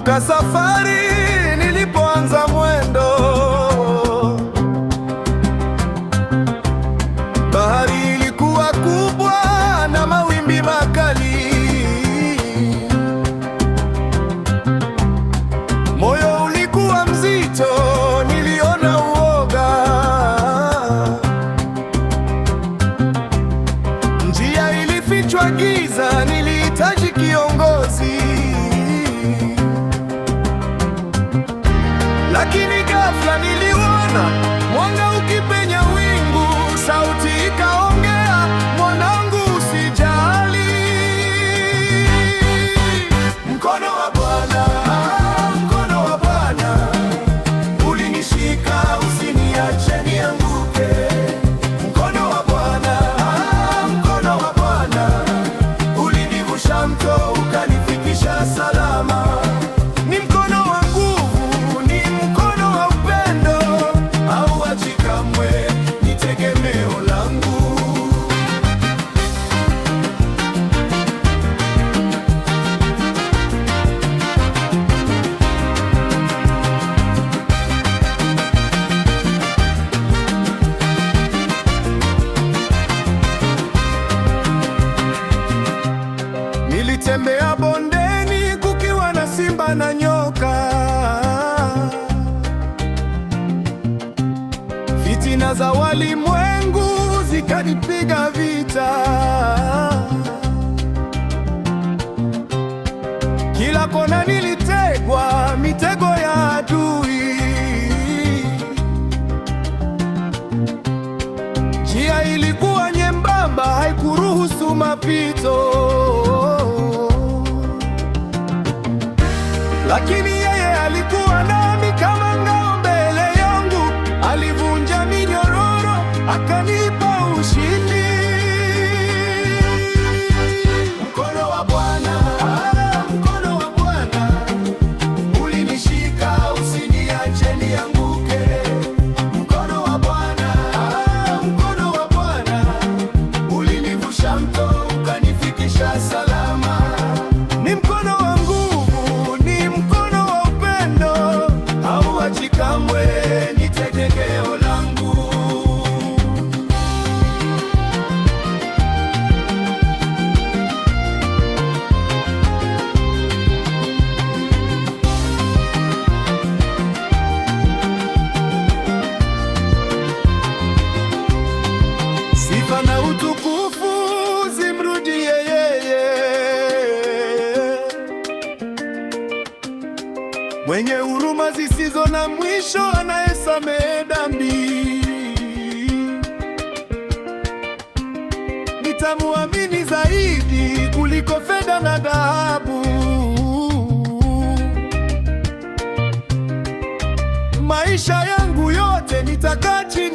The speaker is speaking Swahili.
Nakumbuka safari nilipoanza mwendo, bahari ilikuwa kubwa na mawimbi makali. Moyo ulikuwa mzito, niliona uoga. Njia ilifichwa giza, nilihitaji kiongozi. Lakini ghafla niliona mwanga ukipenya wingu, sauti ikaongea, mwanangu usijali. Mkono wa Bwana, mkono wa Bwana ulinishika, usiniache nianguke. Mkono wa Bwana, mkono wa Bwana ulinivusha mto, ukanifikisha salama. Ni mkono wa nguvu, ni mkono wa upendo, hauachi kamwe, ni tegemeo langu. Nilitembea bondeni kukiwa na simba na nyoka. Fitina za walimwengu zikanipiga vita. Kila kona nilitegwa, mitego ya adui. Njia ilikuwa nyembamba, haikuruhusu mapito. Lakini yeye alikuwa nami kama ngao mbele yangu, alivunja minyororo, akanipa ushindi. Mkono wa Bwana, mkono wa Bwana ulinishika, usiniache nianguke. Mkono wa Bwana, mkono wa Bwana ulinivusha mto, ukanifikisha salama. Ni mkono wa nguvu, ni mkono wa upendo, hauachi kamwe, ni tegemeo langu. Sifa na utukufu zimrudie yeye, mwenye huruma zisizo na mwisho, anayesamehe dhambi. Nitamuamini zaidi kuliko fedha na dhahabu. Maisha yangu yote nitakaa chini